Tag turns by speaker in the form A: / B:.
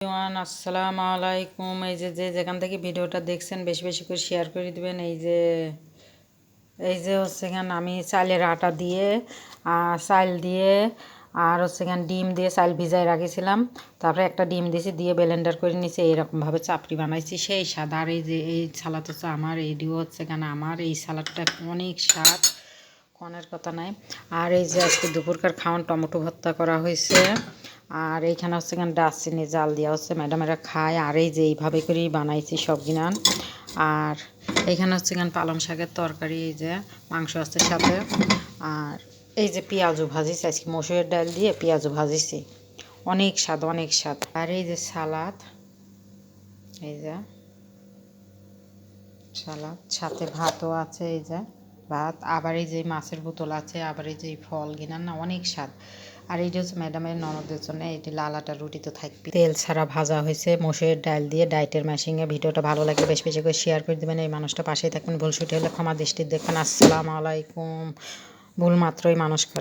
A: আসসালামু আলাইকুম। এই যে যেখান থেকে ভিডিওটা দেখছেন বেশি বেশি করে শেয়ার করে দিবেন। এই যে হচ্ছে এখানে আমি চালের আটা দিয়ে চাল দিয়ে আর হচ্ছে এখানে ডিম দিয়ে চাল ভিজাই রাখেছিলাম। তারপরে একটা ডিম দিয়েছি, দিয়ে ব্লেন্ডার করে নিয়েছি, এইরকমভাবে চাপড়ি বানাইছি, সেই স্বাদ। আর এই যে এই সালাদ হচ্ছে আমার, এইটিও হচ্ছে এখানে আমার, এই সালাদটা অনেক স্বাদ, কনের কথা নাই। আর এই যে আজকে দুপুরকার খাওয়ান টমেটো ভর্তা করা হয়েছে। আর এইখানে হচ্ছে এখানে ডাস্টবিনে জাল দেওয়া হচ্ছে, ম্যাডামেরা খায়। আর এই যে এইভাবে করেই বানাইছি সব গিনান। আর এইখানে হচ্ছে এখানে পালং শাকের তরকারি, এই যে মাংস আছে সাথে। আর এই যে পেঁয়াজও ভাজিছি, আজকে মসুরের ডাল দিয়ে পেঁয়াজও ভাজিছি, অনেক স্বাদ অনেক স্বাদ। আর এই যে সালাদ, এই যে সালাদ সাথে ভাতও আছে, এই যে ভাত, আবার এই যে মাছের বোতল আছে, আবার এই যে ফল গিনার না, অনেক স্বাদ। আর এইটা হচ্ছে ম্যাডামের ননদের জন্য, এটি লাল আটা রুটি তো থাকবে। তেল ছাড়া ভাজা হয়েছে মসুরের ডাল দিয়ে, ডায়েটের ম্যাশিংয়ে। ভিডিওটা ভালো লাগে বেশি বেশি করে শেয়ার করে দেবেন, এই মানুষটা পাশেই থাকবেন, ভুল ছুটি হলে ক্ষমা দৃষ্টি দেখবেন। আসসালামু আলাইকুম। ভুল মাত্রই মানুষ করে।